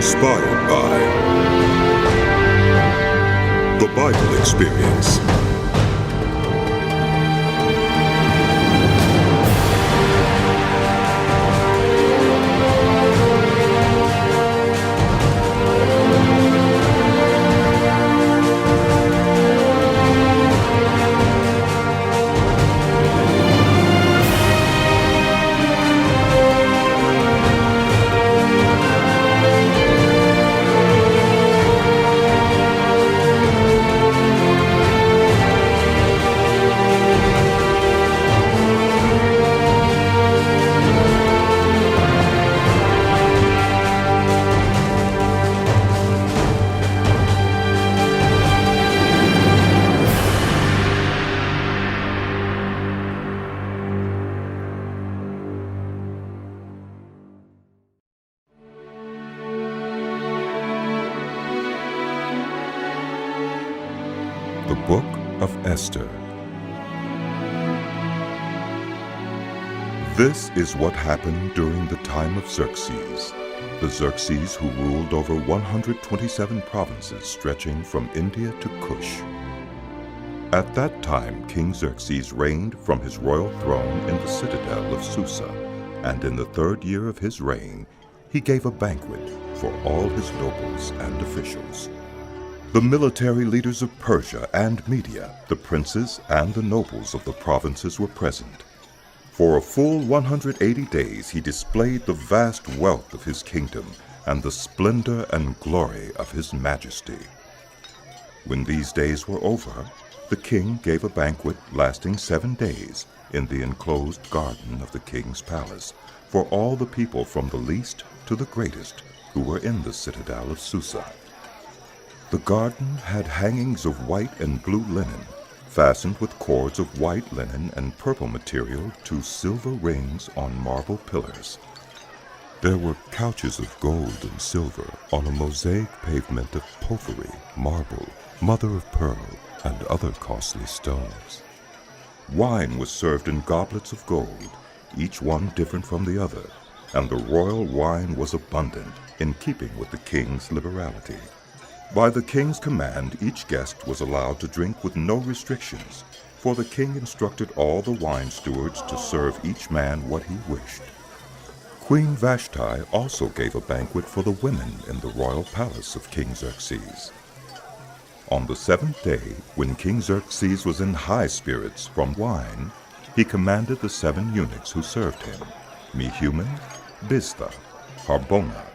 Inspired by the Bible Experience. The Book of Esther. This is what happened during the time of Xerxes, the Xerxes who ruled over 127 provinces stretching from India to Kush. At that time, King Xerxes reigned from his royal throne in the citadel of Susa, and in the 3rd year of his reign, he gave a banquet for all his nobles and officials. The military leaders of Persia and Media, the princes and the nobles of the provinces were present. For a full 180 days he displayed the vast wealth of his kingdom and the splendor and glory of his majesty. When these days were over, the king gave a banquet lasting 7 days in the enclosed garden of the king's palace for all the people from the least to the greatest who were in the citadel of Susa. The garden had hangings of white and blue linen, fastened with cords of white linen and purple material to silver rings on marble pillars. There were couches of gold and silver on a mosaic pavement of porphyry, marble, mother of pearl, and other costly stones. Wine was served in goblets of gold, each one different from the other, and the royal wine was abundant, in keeping with the king's liberality. By the king's command, each guest was allowed to drink with no restrictions, for the king instructed all the wine stewards to serve each man what he wished. Queen Vashti also gave a banquet for the women in the royal palace of King Xerxes. On the 7th day, when King Xerxes was in high spirits from wine, he commanded the 7 eunuchs who served him, Mehuman, Biztha, Harbona,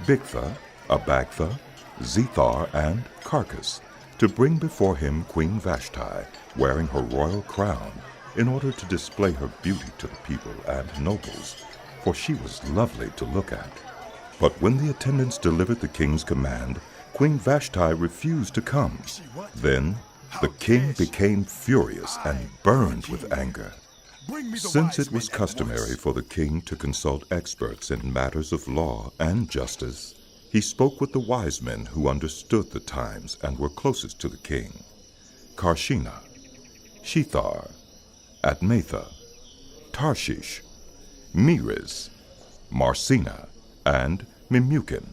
Bigtha, Abagtha, Zethar, and Carcass, to bring before him Queen Vashti, wearing her royal crown, in order to display her beauty to the people and nobles, for she was lovely to look at. But when the attendants delivered the king's command, Queen Vashti refused to come. Then the king became furious and burned with anger. Since it was customary for the king to consult experts in matters of law and justice, he spoke with the wise men who understood the times and were closest to the king: Karshina, Shethar, Admatha, Tarshish, Meres, Marsina, and Memucan,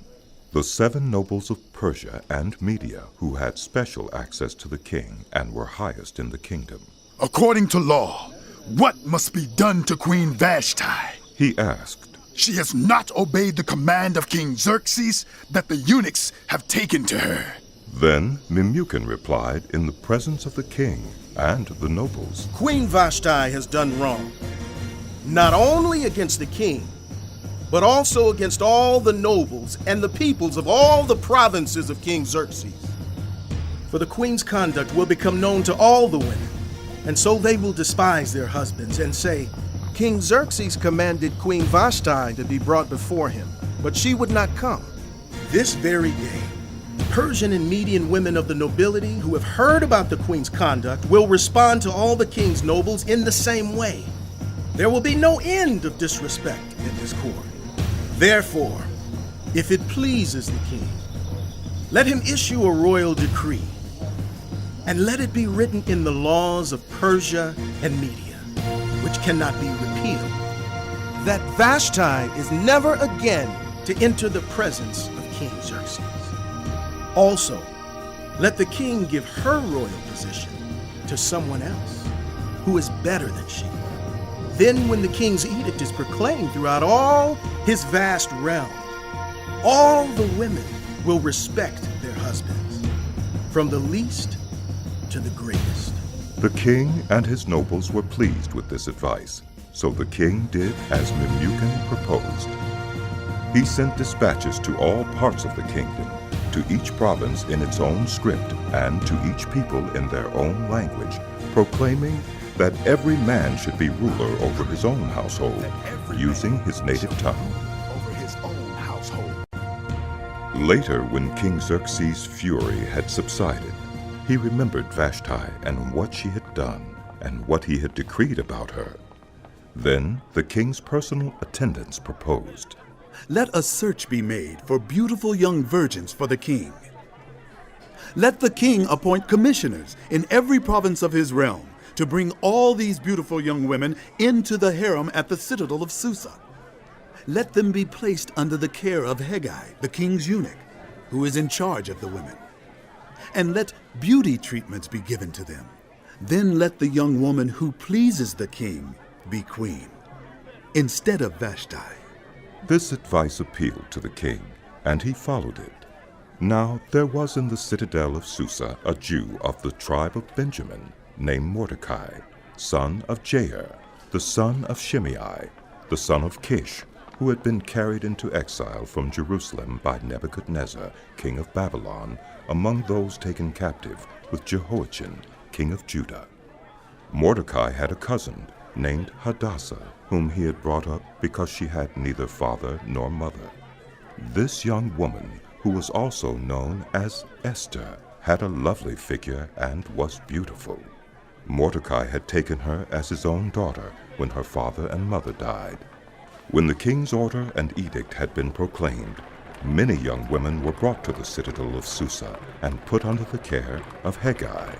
the 7 nobles of Persia and Media who had special access to the king and were highest in the kingdom. According to law, what must be done to Queen Vashti? He asked. She has not obeyed the command of King Xerxes that the eunuchs have taken to her. Then Memucan replied in the presence of the king and the nobles. Queen Vashti has done wrong, not only against the king, but also against all the nobles and the peoples of all the provinces of King Xerxes. For the queen's conduct will become known to all the women, and so they will despise their husbands and say, King Xerxes commanded Queen Vashti to be brought before him, but she would not come. This very day, Persian and Median women of the nobility who have heard about the queen's conduct will respond to all the king's nobles in the same way. There will be no end of disrespect in this court. Therefore, if it pleases the king, let him issue a royal decree, and let it be written in the laws of Persia and Media, which cannot be repealed, that Vashti is never again to enter the presence of King Xerxes. Also, let the king give her royal position to someone else who is better than she. Then when the king's edict is proclaimed throughout all his vast realm, all the women will respect their husbands, from the least to the greatest. The king and his nobles were pleased with this advice, so the king did as Memucan proposed. He sent dispatches to all parts of the kingdom, to each province in its own script, and to each people in their own language, proclaiming that every man should be ruler over his own household, using his native tongue. Later, when King Xerxes' fury had subsided, he remembered Vashti and what she had done, and what he had decreed about her. Then the king's personal attendants proposed, "Let a search be made for beautiful young virgins for the king. Let the king appoint commissioners in every province of his realm to bring all these beautiful young women into the harem at the citadel of Susa. Let them be placed under the care of Hegai, the king's eunuch, who is in charge of the women. And let beauty treatments be given to them. Then let the young woman who pleases the king be queen, instead of Vashti." This advice appealed to the king, and he followed it. Now there was in the citadel of Susa a Jew of the tribe of Benjamin, named Mordecai, son of Jair, the son of Shimei, the son of Kish, who had been carried into exile from Jerusalem by Nebuchadnezzar, king of Babylon, among those taken captive with Jehoiachin, king of Judah. Mordecai had a cousin named Hadassah, whom he had brought up because she had neither father nor mother. This young woman, who was also known as Esther, had a lovely figure and was beautiful. Mordecai had taken her as his own daughter when her father and mother died. When the king's order and edict had been proclaimed, many young women were brought to the citadel of Susa and put under the care of Hegai.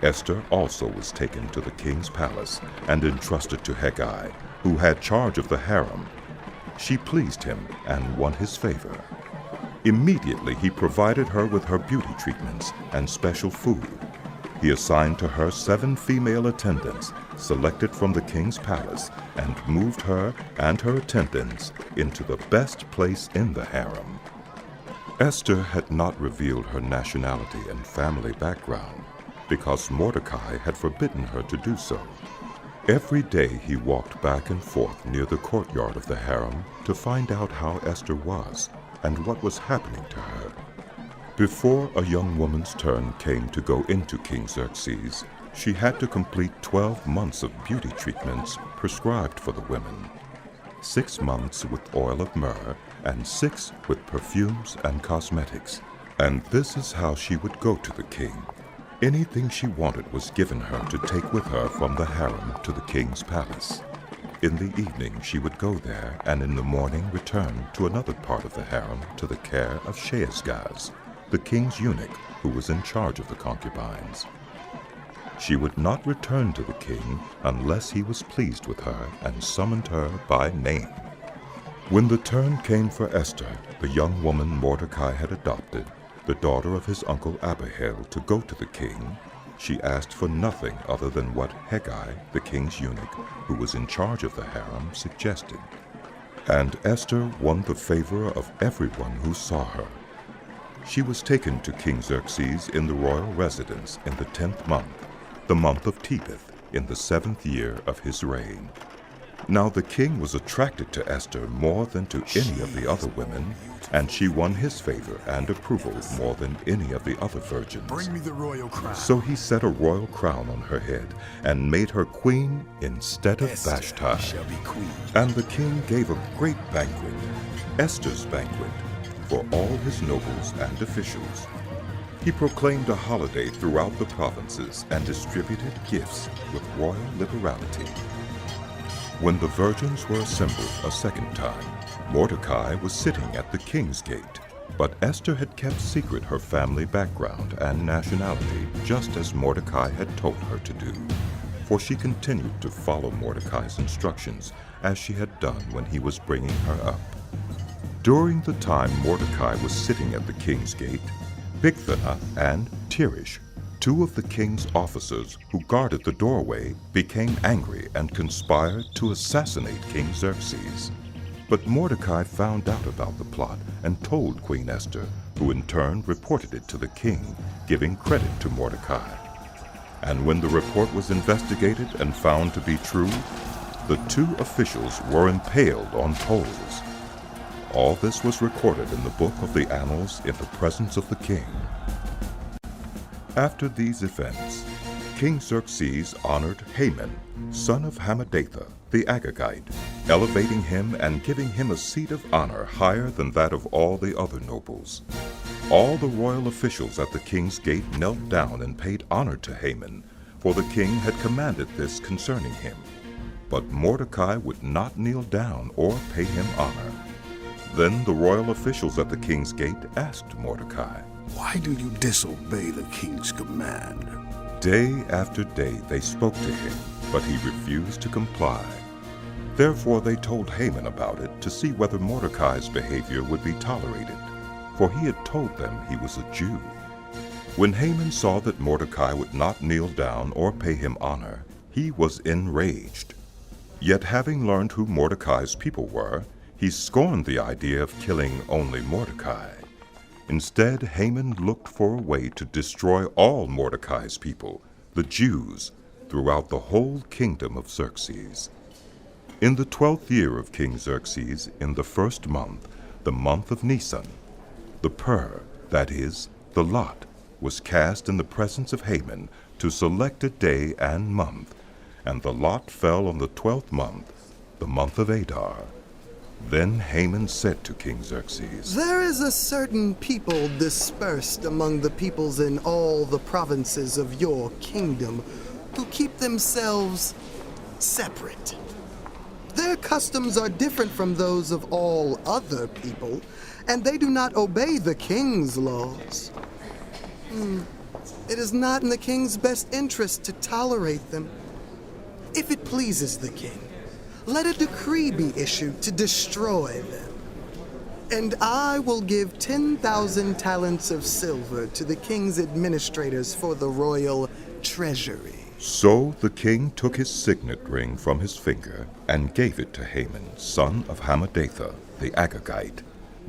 Esther also was taken to the king's palace and entrusted to Hegai, who had charge of the harem. She pleased him and won his favor. Immediately he provided her with her beauty treatments and special food. He assigned to her 7 female attendants, selected from the king's palace, and moved her and her attendants into the best place in the harem. Esther had not revealed her nationality and family background, because Mordecai had forbidden her to do so. Every day he walked back and forth near the courtyard of the harem to find out how Esther was and what was happening to her. Before a young woman's turn came to go into King Xerxes, she had to complete 12 months of beauty treatments prescribed for the women. 6 months with oil of myrrh and 6 with perfumes and cosmetics. And this is how she would go to the king. Anything she wanted was given her to take with her from the harem to the king's palace. In the evening she would go there, and in the morning return to another part of the harem to the care of Shaashgaz, the king's eunuch, who was in charge of the concubines. She would not return to the king unless he was pleased with her and summoned her by name. When the turn came for Esther, the young woman Mordecai had adopted, the daughter of his uncle Abihail, to go to the king, she asked for nothing other than what Hegai, the king's eunuch, who was in charge of the harem, suggested. And Esther won the favor of everyone who saw her. She was taken to King Xerxes in the royal residence in the 10th month, the month of Tebeth, in the 7th year of his reign. Now the king was attracted to Esther more than to any of the other women, and she won his favor and approval more than any of the other virgins. Bring me the royal crown. So he set a royal crown on her head and made her queen instead of Vashti. Shall be queen. And the king gave a great banquet, Esther's banquet, for all his nobles and officials. He proclaimed a holiday throughout the provinces and distributed gifts with royal liberality. When the virgins were assembled a second time, Mordecai was sitting at the king's gate, but Esther had kept secret her family background and nationality, just as Mordecai had told her to do, for she continued to follow Mordecai's instructions as she had done when he was bringing her up. During the time Mordecai was sitting at the king's gate, Bigthana and Teresh, two of the king's officers who guarded the doorway, became angry and conspired to assassinate King Xerxes. But Mordecai found out about the plot and told Queen Esther, who in turn reported it to the king, giving credit to Mordecai. And when the report was investigated and found to be true, the two officials were impaled on poles. All this was recorded in the book of the annals in the presence of the king. After these events, King Xerxes honored Haman, son of Hammedatha, the Agagite, elevating him and giving him a seat of honor higher than that of all the other nobles. All the royal officials at the king's gate knelt down and paid honor to Haman, for the king had commanded this concerning him. But Mordecai would not kneel down or pay him honor. Then the royal officials at the king's gate asked Mordecai, Why do you disobey the king's command? Day after day they spoke to him, but he refused to comply. Therefore they told Haman about it to see whether Mordecai's behavior would be tolerated, for he had told them he was a Jew. When Haman saw that Mordecai would not kneel down or pay him honor, he was enraged. Yet having learned who Mordecai's people were, he scorned the idea of killing only Mordecai. Instead, Haman looked for a way to destroy all Mordecai's people, the Jews, throughout the whole kingdom of Xerxes. In the 12th year of King Xerxes, in the first month, the month of Nisan, the pur, that is, the lot, was cast in the presence of Haman to select a day and month, and the lot fell on the 12th month, the month of Adar. Then Haman said to King Xerxes, There is a certain people dispersed among the peoples in all the provinces of your kingdom who keep themselves separate. Their customs are different from those of all other people, and they do not obey the king's laws. It is not in the king's best interest to tolerate them. If it pleases the king, let a decree be issued to destroy them. And I will give 10,000 talents of silver to the king's administrators for the royal treasury. So the king took his signet ring from his finger and gave it to Haman, son of Hammedatha, the Agagite,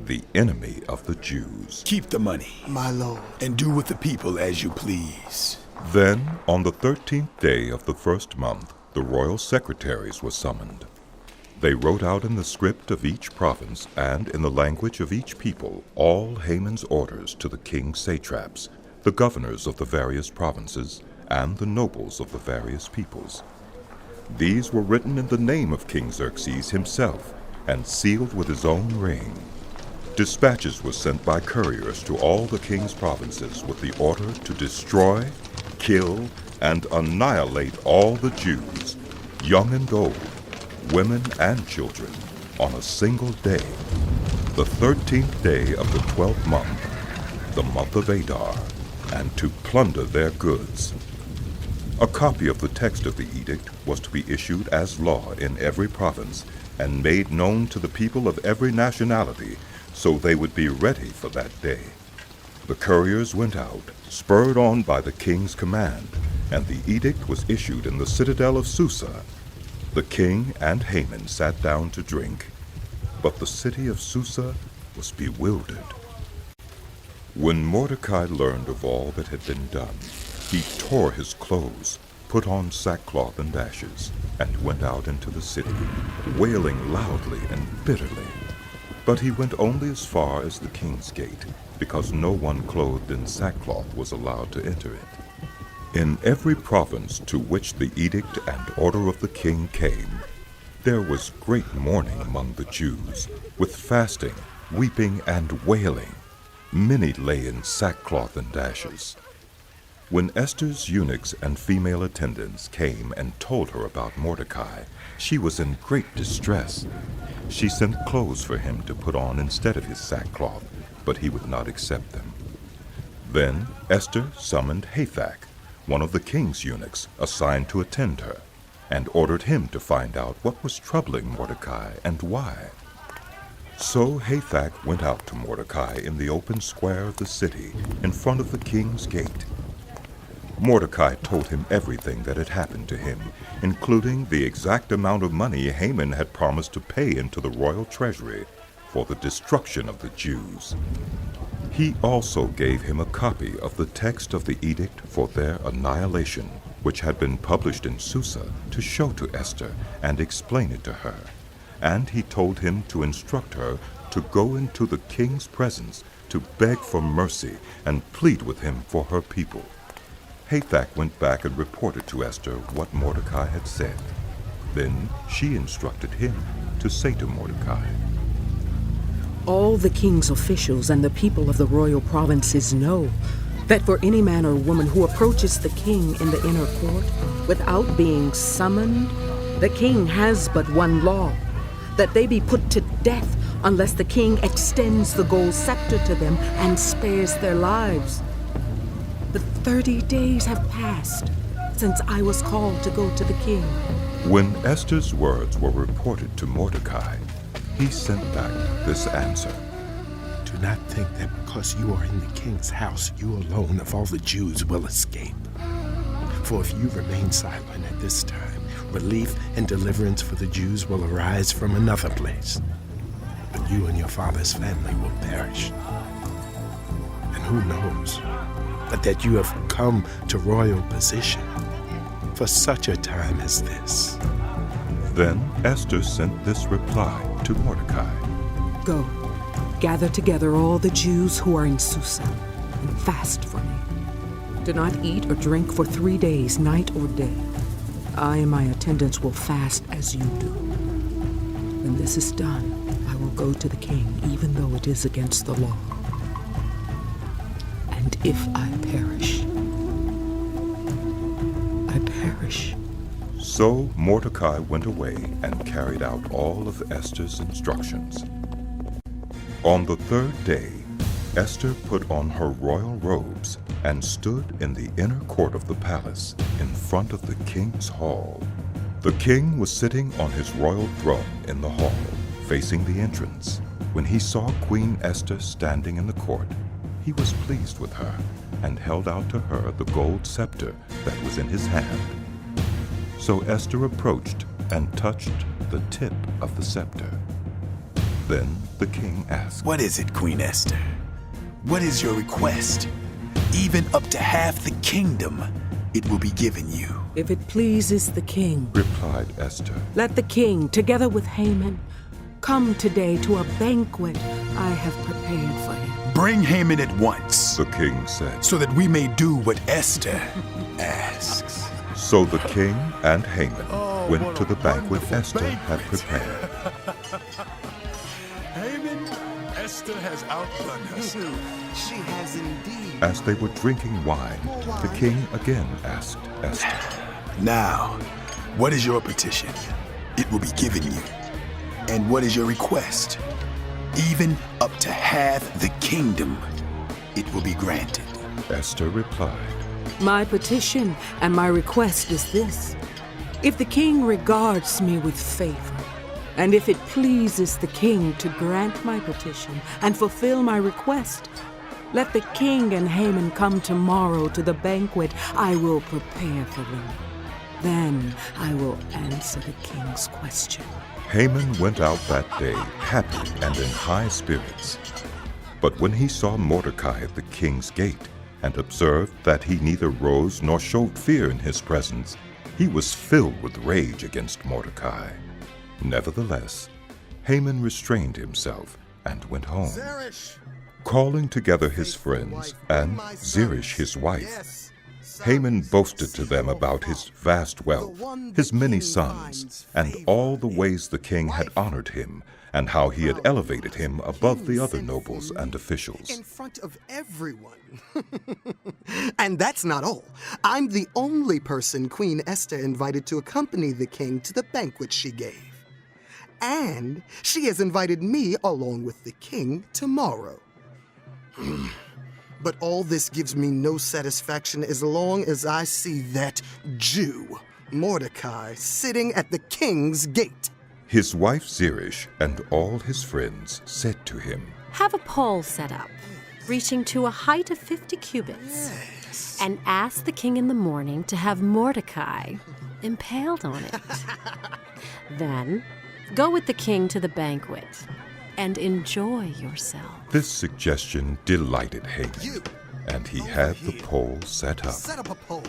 the enemy of the Jews. Keep the money, My lord. and do with the people as you please. Then, on the 13th day of the first month, the royal secretaries were summoned. They wrote out in the script of each province and in the language of each people all Haman's orders to the king's satraps, the governors of the various provinces, and the nobles of the various peoples. These were written in the name of King Xerxes himself and sealed with his own ring. Dispatches were sent by couriers to all the king's provinces with the order to destroy, kill, and annihilate all the Jews, young and old, women and children, on a single day, the 13th day of the 12th month, the month of Adar, and to plunder their goods. A copy of the text of the edict was to be issued as law in every province and made known to the people of every nationality, so they would be ready for that day. The couriers went out, spurred on by the king's command, and the edict was issued in the citadel of Susa. The king and Haman sat down to drink, but the city of Susa was bewildered. When Mordecai learned of all that had been done, he tore his clothes, put on sackcloth and ashes, and went out into the city, wailing loudly and bitterly. But he went only as far as the king's gate, because no one clothed in sackcloth was allowed to enter it. In every province to which the edict and order of the king came, there was great mourning among the Jews, with fasting, weeping, and wailing. Many lay in sackcloth and ashes. When Esther's eunuchs and female attendants came and told her about Mordecai, she was in great distress. She sent clothes for him to put on instead of his sackcloth, but he would not accept them. Then Esther summoned Hathach, one of the king's eunuchs assigned to attend her, and ordered him to find out what was troubling Mordecai and why. So Hathach went out to Mordecai in the open square of the city, in front of the king's gate. Mordecai told him everything that had happened to him, including the exact amount of money Haman had promised to pay into the royal treasury for the destruction of the Jews. He also gave him a copy of the text of the edict for their annihilation, which had been published in Susa, to show to Esther and explain it to her. And he told him to instruct her to go into the king's presence to beg for mercy and plead with him for her people. Hathach went back and reported to Esther what Mordecai had said. Then she instructed him to say to Mordecai, "All the king's officials and the people of the royal provinces know that for any man or woman who approaches the king in the inner court without being summoned, the king has but one law, that they be put to death unless the king extends the gold scepter to them and spares their lives. The 30 days have passed since I was called to go to the king." When Esther's words were reported to Mordecai, he sent back this answer. Do not think that because you are in the king's house, you alone of all the Jews will escape. For if you remain silent at this time, relief and deliverance for the Jews will arise from another place. But you and your father's family will perish. And who knows but that you have come to royal position for such a time as this. Then Esther sent this reply to Mordecai. "Go, gather together all the Jews who are in Susa, and fast for me. Do not eat or drink for 3 days, night or day. I and my attendants will fast as you do. When this is done, I will go to the king, even though it is against the law. And if I perish, I perish." So Mordecai went away and carried out all of Esther's instructions. On the 3rd day, Esther put on her royal robes and stood in the inner court of the palace in front of the king's hall. The king was sitting on his royal throne in the hall, facing the entrance. When he saw Queen Esther standing in the court, he was pleased with her and held out to her the gold scepter that was in his hand. So Esther approached and touched the tip of the scepter. Then the king asked, What is it, Queen Esther? What is your request? Even up to half the kingdom, it will be given you. "If it pleases the king," replied Esther, "let the king, together with Haman, come today to a banquet I have prepared for him." Bring Haman at once, the king said. so that we may do what Esther asks. So the king and Haman went to the banquet Esther had prepared. Haman, Esther has outdone herself. She has indeed. As they were drinking wine, the king again asked Esther, Now, what is your petition? It will be given you. And what is your request? Even up to half the kingdom, it will be granted. Esther replied, "My petition and my request is this. If the king regards me with favor, and if it pleases the king to grant my petition and fulfill my request, let the king and Haman come tomorrow to the banquet I will prepare for them. Then I will answer the king's question." Haman went out that day happy and in high spirits. But when he saw Mordecai at the king's gate and observed that he neither rose nor showed fear in his presence, he was filled with rage against Mordecai. Nevertheless, Haman restrained himself and went home. Calling together his friends and Zeresh his wife, Haman boasted to them about his vast wealth, his many sons, and all the ways the king had honored him, and how he had elevated him above the other nobles and officials. In front of everyone. And that's not all. I'm the only person Queen Esther invited to accompany the king to the banquet she gave. And she has invited me along with the king tomorrow. But all this gives me no satisfaction as long as I see that Jew, Mordecai, sitting at the king's gate. His wife Zeresh and all his friends said to him, Have a pole set up, reaching to a height of 50 cubits, and ask the king in the morning to have Mordecai impaled on it. Then go with the king to the banquet and enjoy yourself. This suggestion delighted Haman, You, and he had the pole set up. set up a pole.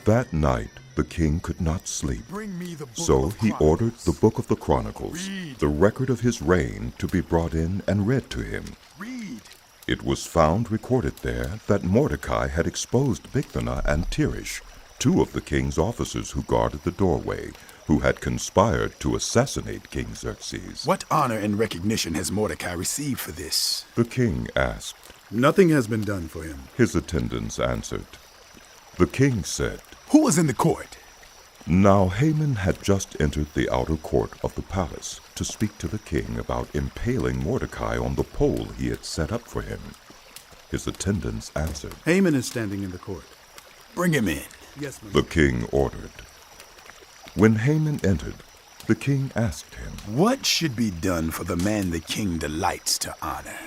That night the king could not sleep, Bring me the book so of he Chronicles. ordered the book of the Chronicles, the record of his reign, to be brought in and read to him. Read. It was found recorded there that Mordecai had exposed Bigthana and Teresh, two of the king's officers who guarded the doorway, who had conspired to assassinate King Xerxes. What honor and recognition has Mordecai received for this? The king asked. Nothing has been done for him. His attendants answered. The king said, Who was in the court? Now Haman had just entered the outer court of the palace to speak to the king about impaling Mordecai on the pole he had set up for him. His attendants answered. Haman is standing in the court. Bring him in. Yes, my The king ordered. When Haman entered, the king asked him, What should be done for the man the king delights to honor?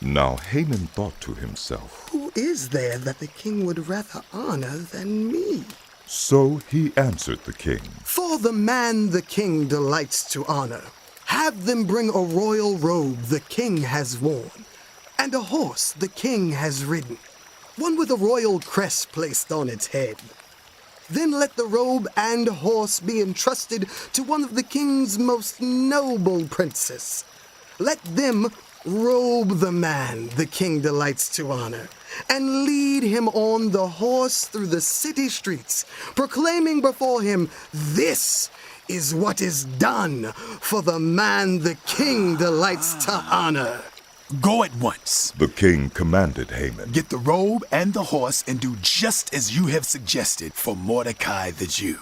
Now Haman thought to himself. Who is there that the king would rather honor than me? So he answered the king. For the man the king delights to honor, have them bring a royal robe the king has worn, and a horse the king has ridden, one with a royal crest placed on its head. Then let the robe and horse be entrusted to one of the king's most noble princes. Let them robe the man the king delights to honor, and lead him on the horse through the city streets, proclaiming before him, This is what is done for the man the king delights to honor. Go at once. The king commanded Haman. Get the robe and the horse and do just as you have suggested for Mordecai the Jew,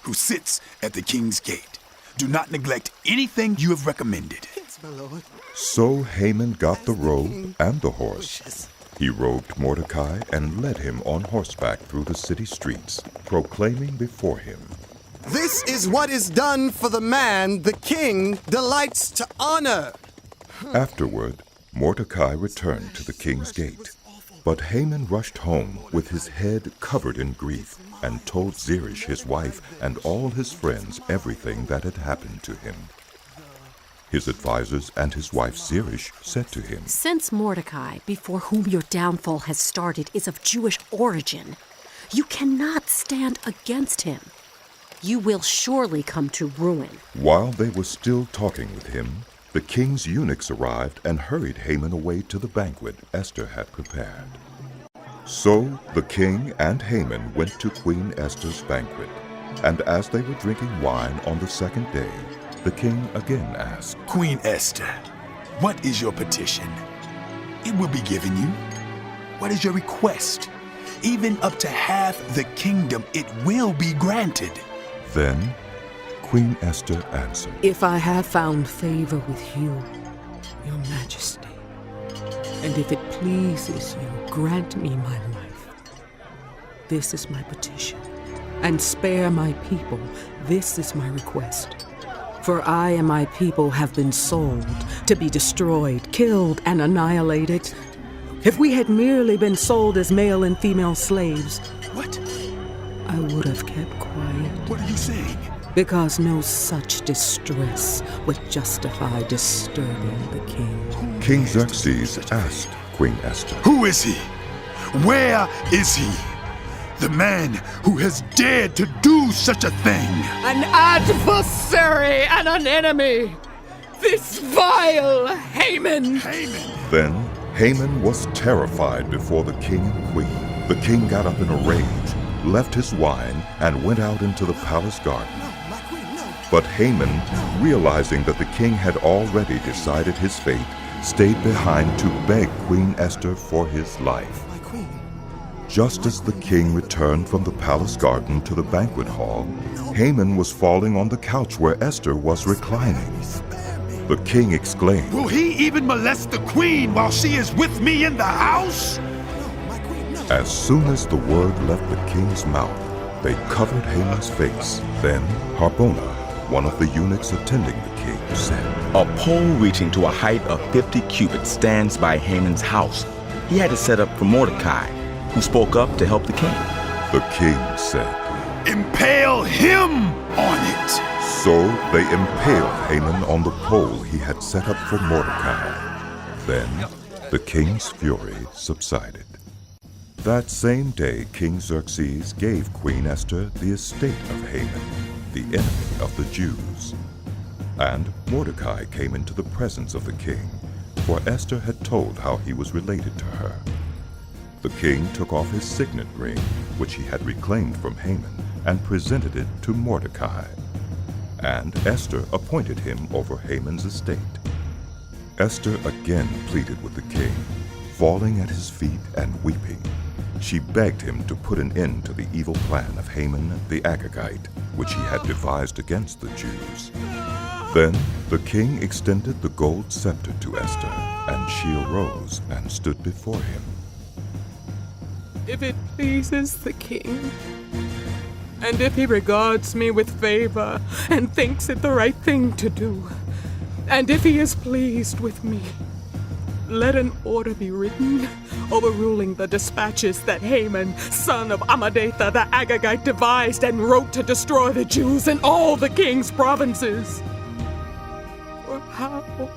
who sits at the king's gate. Do not neglect anything you have recommended. Yes, my lord. So Haman got the robe and the horse. He robed Mordecai and led him on horseback through the city streets, proclaiming before him, This is what is done for the man the king delights to honor. Afterward, Mordecai returned to the king's gate. But Haman rushed home with his head covered in grief and told Zeresh his wife and all his friends everything that had happened to him. His advisers and his wife Zeresh said to him, Since Mordecai, before whom your downfall has started, is of Jewish origin, you cannot stand against him. You will surely come to ruin. While they were still talking with him, the king's eunuchs arrived and hurried Haman away to the banquet Esther had prepared. So the king and Haman went to Queen Esther's banquet, and as they were drinking wine on the second day, the king again asked, Queen Esther, what is your petition? It will be given you. What is your request? Even up to half the kingdom, it will be granted. Then Queen Esther answered, If I have found favor with you, your majesty, and if it pleases you, grant me my life. This is my petition, and spare my people. This is my request. For I and my people have been sold to be destroyed, killed, and annihilated. If we had merely been sold as male and female slaves, What? I would have kept quiet. What are you saying? Because no such distress would justify disturbing the king. King Xerxes asked Queen Esther, Who is he? Where is he? The man who has dared to do such a thing. An adversary and an enemy! This vile Haman! Then Haman was terrified before the king and queen. The king got up in a rage, left his wine, and went out into the palace garden. But Haman, realizing that the king had already decided his fate, stayed behind to beg Queen Esther for his life. Just as the king returned from the palace garden to the banquet hall, Haman was falling on the couch where Esther was reclining. The king exclaimed, Will he even molest the queen while she is with me in the house? As soon as the word left the king's mouth, they covered Haman's face. Then Harbona, one of the eunuchs attending the king said, A pole reaching to a height of 50 cubits stands by Haman's house. He had it set up for Mordecai, who spoke up to help the king. The king said, Impale him on it. So they impaled Haman on the pole he had set up for Mordecai. Then the king's fury subsided. That same day, King Xerxes gave Queen Esther the estate of Haman, the enemy of the Jews. And Mordecai came into the presence of the king, for Esther had told how he was related to her. The king took off his signet ring, which he had reclaimed from Haman, and presented it to Mordecai. And Esther appointed him over Haman's estate. Esther again pleaded with the king, falling at his feet and weeping. She begged him to put an end to the evil plan of Haman the Agagite, which he had devised against the Jews. Then the king extended the gold scepter to Esther, and she arose and stood before him. If it pleases the king, and if he regards me with favor and thinks it the right thing to do, and if he is pleased with me, let an order be written overruling the dispatches that Haman, son of Hammedatha the Agagite, devised and wrote to destroy the Jews in all the king's provinces. For how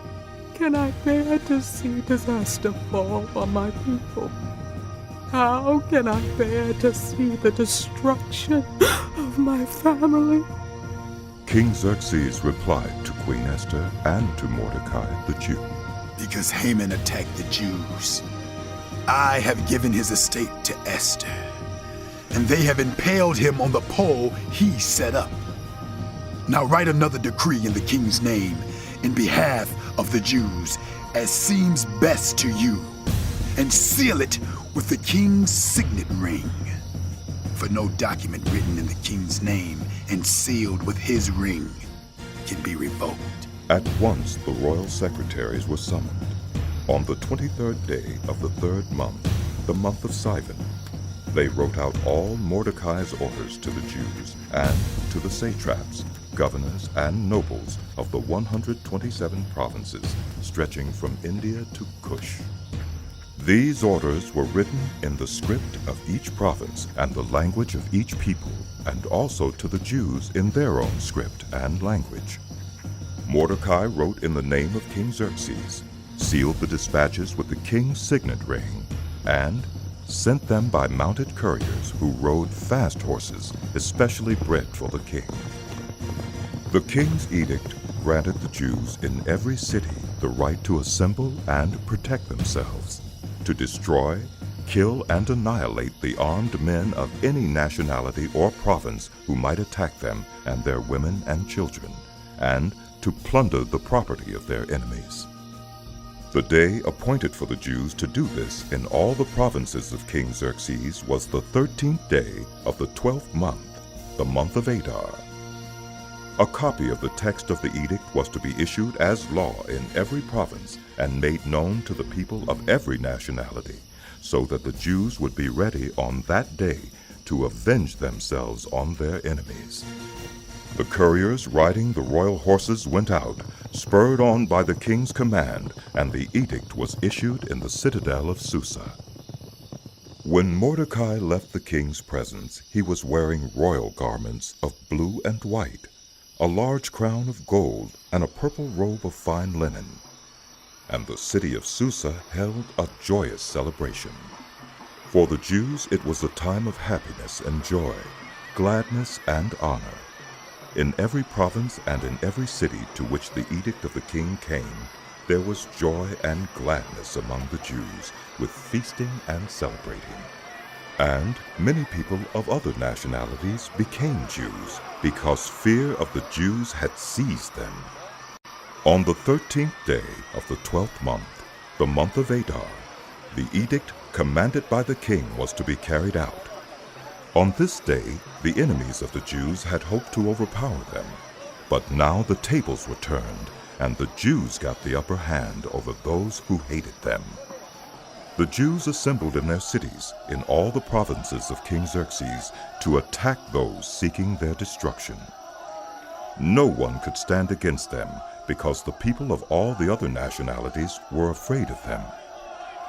can I bear to see disaster fall on my people? How can I bear to see the destruction of my family? King Xerxes replied to Queen Esther and to Mordecai the Jew, Because Haman attacked the Jews, I have given his estate to Esther, and they have impaled him on the pole he set up. Now write another decree in the king's name in behalf of the Jews, as seems best to you, and seal it with the king's signet ring. For no document written in the king's name and sealed with his ring can be revoked. At once the royal secretaries were summoned. On the 23rd day of the 3rd month, the month of Sivan, they wrote out all Mordecai's orders to the Jews and to the satraps, governors, and nobles of the 127 provinces stretching from India to Cush. These orders were written in the script of each province and the language of each people, and also to the Jews in their own script and language. Mordecai wrote in the name of King Xerxes, sealed the dispatches with the king's signet ring, and sent them by mounted couriers who rode fast horses, especially bred for the king. The king's edict granted the Jews in every city the right to assemble and protect themselves, to destroy, kill, and annihilate the armed men of any nationality or province who might attack them and their women and children, and to plunder the property of their enemies. The day appointed for the Jews to do this in all the provinces of King Xerxes was the 13th day of the 12th month, the month of Adar. A copy of the text of the edict was to be issued as law in every province and made known to the people of every nationality, so that the Jews would be ready on that day to avenge themselves on their enemies. The couriers riding the royal horses went out, spurred on by the king's command, and the edict was issued in the citadel of Susa. When Mordecai left the king's presence, he was wearing royal garments of blue and white, a large crown of gold, and a purple robe of fine linen. And the city of Susa held a joyous celebration. For the Jews it was a time of happiness and joy, gladness and honor. In every province and in every city to which the edict of the king came, there was joy and gladness among the Jews, with feasting and celebrating. And many people of other nationalities became Jews, because fear of the Jews had seized them. On the 13th day of the 12th month, the month of Adar, the edict commanded by the king was to be carried out. On this day, the enemies of the Jews had hoped to overpower them, but now the tables were turned, and the Jews got the upper hand over those who hated them. The Jews assembled in their cities, in all the provinces of King Xerxes, to attack those seeking their destruction. No one could stand against them, because the people of all the other nationalities were afraid of them.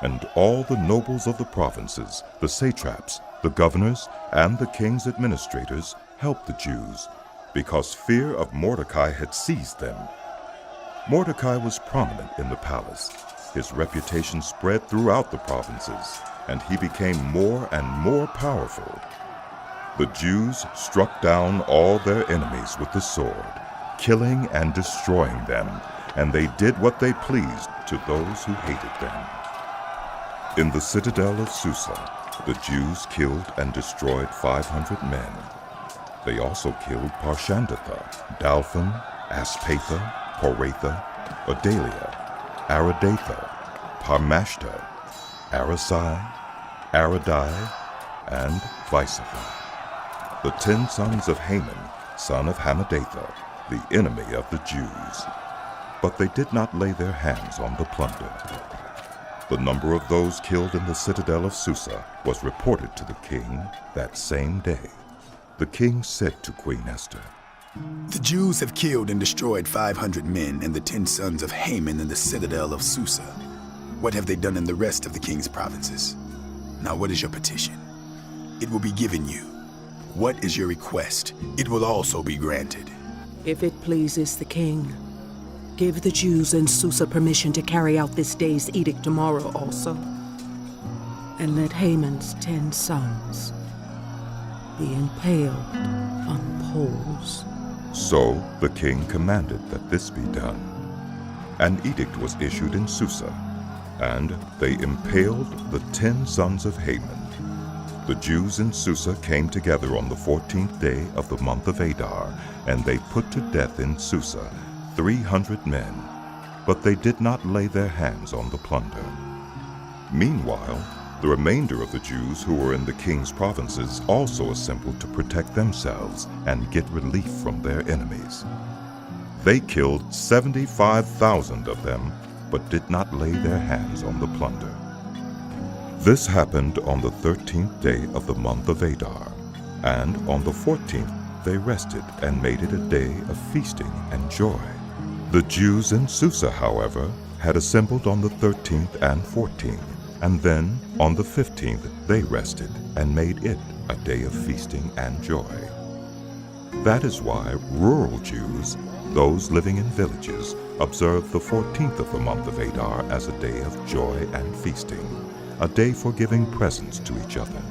And all the nobles of the provinces, the satraps, the governors, and the king's administrators helped the Jews, because fear of Mordecai had seized them. Mordecai was prominent in the palace. His reputation spread throughout the provinces, and he became more and more powerful. The Jews struck down all their enemies with the sword, killing and destroying them, and they did what they pleased to those who hated them. In the citadel of Susa, the Jews killed and destroyed 500 men. They also killed Parshandatha, Dalphon, Aspatha, Poratha, Adalia, Aradatha, Parmashta, Arasai, Aradai, and Visatha, the 10 sons of Haman, son of Hammedatha, the enemy of the Jews. But they did not lay their hands on the plunder. The number of those killed in the citadel of Susa was reported to the king that same day. The king said to Queen Esther, The Jews have killed and destroyed 500 men and the 10 sons of Haman in the citadel of Susa. What have they done in the rest of the king's provinces? Now what is your petition? It will be given you. What is your request? It will also be granted. If it pleases the king, give the Jews in Susa permission to carry out this day's edict tomorrow also. And let Haman's 10 sons be impaled on poles. So the king commanded that this be done. An edict was issued in Susa, and they impaled the 10 sons of Haman. The Jews in Susa came together on the 14th day of the month of Adar, and they put to death in Susa 300 men, but they did not lay their hands on the plunder. Meanwhile, the remainder of the Jews who were in the king's provinces also assembled to protect themselves and get relief from their enemies. They killed 75,000 of them, but did not lay their hands on the plunder. This happened on the 13th day of the month of Adar, and on the 14th they rested and made it a day of feasting and joy. The Jews in Susa, however, had assembled on the 13th and 14th, and then on the 15th they rested and made it a day of feasting and joy. That is why rural Jews, those living in villages, observe the 14th of the month of Adar as a day of joy and feasting, a day for giving presents to each other.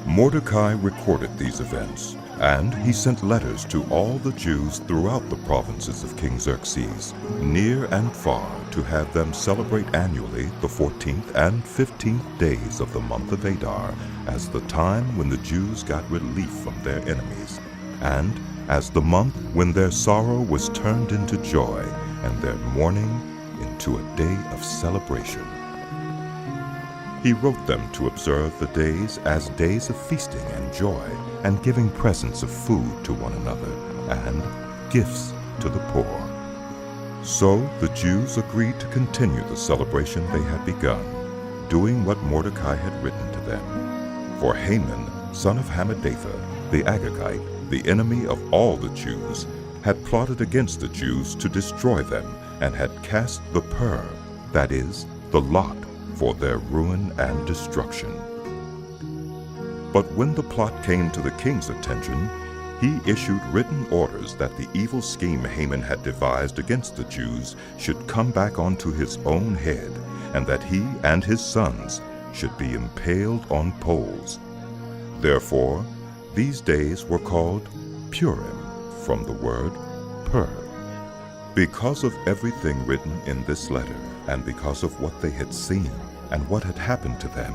Mordecai recorded these events, and he sent letters to all the Jews throughout the provinces of King Xerxes, near and far, to have them celebrate annually the 14th and 15th days of the month of Adar as the time when the Jews got relief from their enemies, and as the month when their sorrow was turned into joy and their mourning into a day of celebration. He wrote them to observe the days as days of feasting and joy, and giving presents of food to one another, and gifts to the poor. So the Jews agreed to continue the celebration they had begun, doing what Mordecai had written to them. For Haman, son of Hammedatha, the Agagite, the enemy of all the Jews, had plotted against the Jews to destroy them, and had cast the pur, that is, the lot, for their ruin and destruction. But when the plot came to the king's attention, he issued written orders that the evil scheme Haman had devised against the Jews should come back onto his own head, and that he and his sons should be impaled on poles. Therefore, these days were called Purim, from the word pur. Because of everything written in this letter, and because of what they had seen and what had happened to them,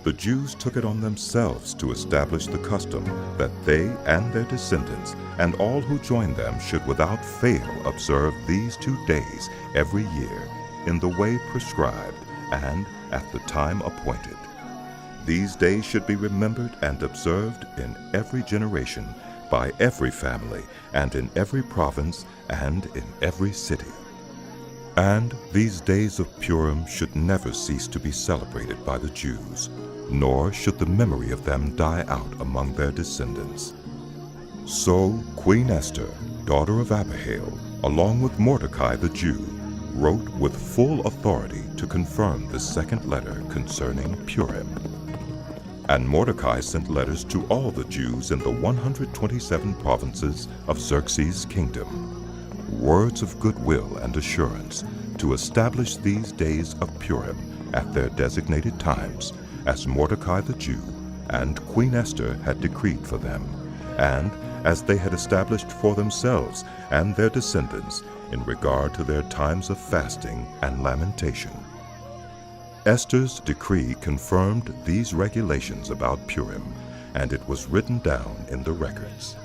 the Jews took it on themselves to establish the custom that they and their descendants and all who join them should without fail observe these 2 days every year in the way prescribed and at the time appointed. These days should be remembered and observed in every generation, by every family, and in every province, and in every city. And these days of Purim should never cease to be celebrated by the Jews, nor should the memory of them die out among their descendants. So Queen Esther, daughter of Abihail, along with Mordecai the Jew, wrote with full authority to confirm the second letter concerning Purim. And Mordecai sent letters to all the Jews in the 127 provinces of Xerxes' kingdom, words of goodwill and assurance to establish these days of Purim at their designated times, as Mordecai the Jew and Queen Esther had decreed for them, and as they had established for themselves and their descendants in regard to their times of fasting and lamentation. Esther's decree confirmed these regulations about Purim, and it was written down in the records.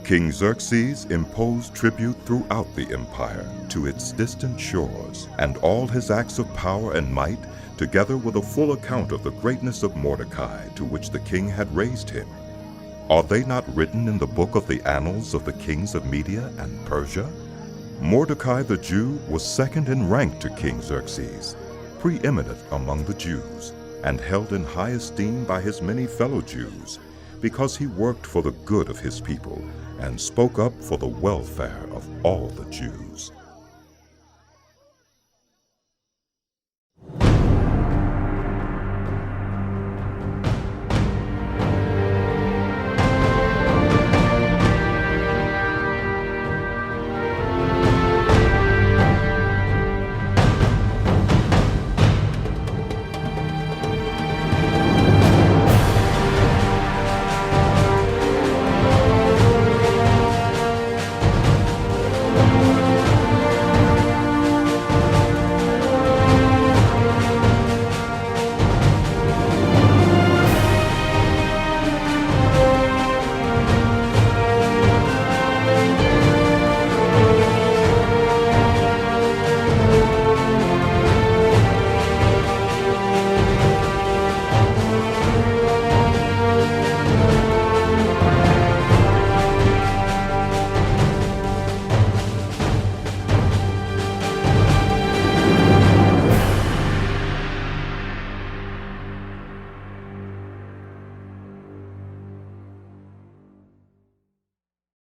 King Xerxes imposed tribute throughout the empire to its distant shores, and all his acts of power and might, together with a full account of the greatness of Mordecai to which the king had raised him. Are they not written in the book of the annals of the kings of Media and Persia? Mordecai the Jew was second in rank to King Xerxes, preeminent among the Jews, and held in high esteem by his many fellow Jews, because he worked for the good of his people and spoke up for the welfare of all the Jews.